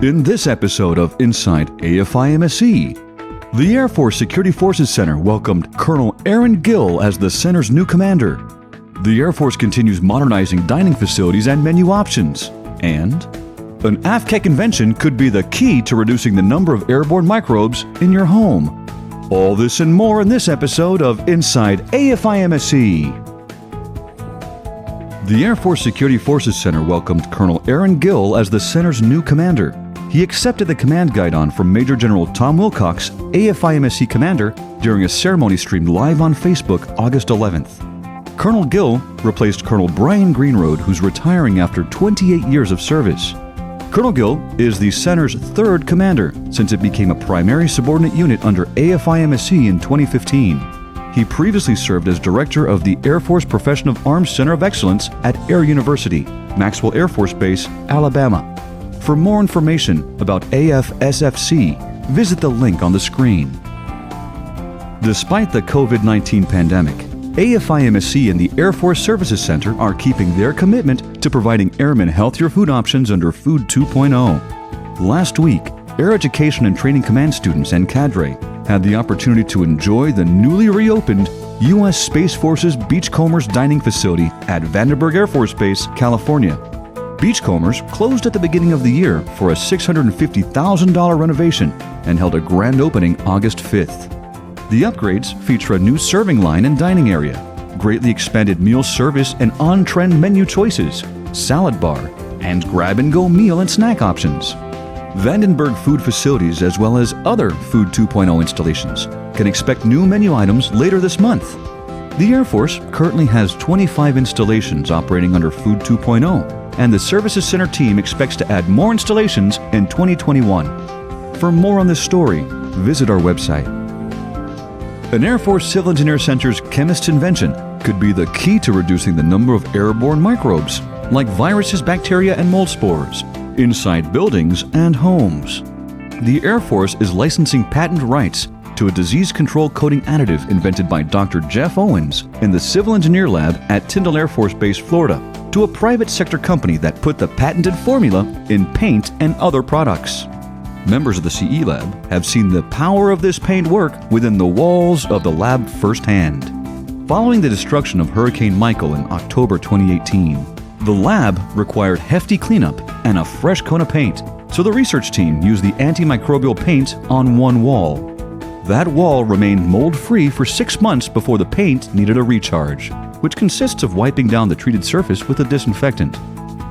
In this episode of Inside AFIMSC, the Air Force Security Forces Center welcomed Colonel Aaron Guill as the center's new commander. The Air Force continues modernizing dining facilities and menu options. And an AFCEC invention could be the key to reducing the number of airborne microbes in your home. All this and more in this episode of Inside AFIMSC. The Air Force Security Forces Center welcomed Colonel Aaron Guill as the center's new commander. He accepted the command guidon from Major General Tom Wilcox, AFIMSC Commander, during a ceremony streamed live on Facebook August 11th. Colonel Guill replaced Colonel Brian Greenroad, who's retiring after 28 years of service. Colonel Guill is the center's third commander since it became a primary subordinate unit under AFIMSC in 2015. He previously served as director of the Air Force Profession of Arms Center of Excellence at Air University, Maxwell Air Force Base, Alabama. For more information about AFSFC, visit the link on the screen. Despite the COVID-19 pandemic, AFIMSC and the Air Force Services Center are keeping their commitment to providing airmen healthier food options under Food 2.0. Last week, Air Education and Training Command students and cadre had the opportunity to enjoy the newly reopened U.S. Space Force's Beachcombers Dining Facility at Vandenberg Air Force Base, California. Beachcombers closed at the beginning of the year for a $650,000 renovation and held a grand opening August 5th. The upgrades feature a new serving line and dining area, greatly expanded meal service and on-trend menu choices, salad bar, and grab-and-go meal and snack options. Vandenberg Food Facilities, as well as other Food 2.0 installations, can expect new menu items later this month. The Air Force currently has 25 installations operating under Food 2.0, and the Services Center team expects to add more installations in 2021. For more on this story, visit our website. An Air Force Civil Engineer Center's chemist's invention could be the key to reducing the number of airborne microbes, like viruses, bacteria, and mold spores, inside buildings and homes. The Air Force is licensing patent rights to a disease control coating additive invented by Dr. Jeff Owens in the Civil Engineer Lab at Tyndall Air Force Base, Florida, to a private sector company that put the patented formula in paint and other products. Members of the CE Lab have seen the power of this paint work within the walls of the lab firsthand. Following the destruction of Hurricane Michael in October 2018, the lab required hefty cleanup and a fresh coat of paint, so the research team used the antimicrobial paint on one wall. That wall remained mold-free for 6 months before the paint needed a recharge, which consists of wiping down the treated surface with a disinfectant.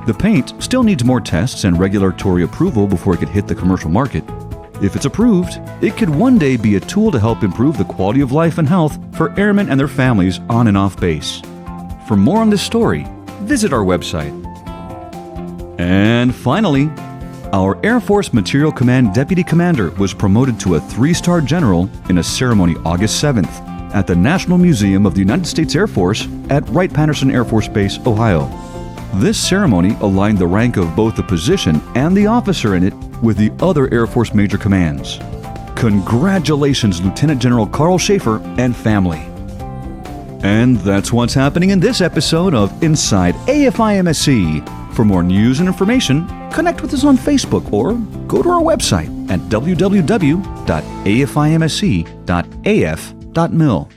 The paint still needs more tests and regulatory approval before it could hit the commercial market. If it's approved, it could one day be a tool to help improve the quality of life and health for airmen and their families on and off base. For more on this story, visit our website. And finally, our Air Force Material Command Deputy Commander was promoted to a 3-star general in a ceremony August 7th at the National Museum of the United States Air Force at Wright-Patterson Air Force Base, Ohio. This ceremony aligned the rank of both the position and the officer in it with the other Air Force major commands. Congratulations, Lieutenant General Carl Schaefer and family. And that's what's happening in this episode of Inside AFIMSC. For more news and information, connect with us on Facebook or go to our website at www.afimsc.af.mil.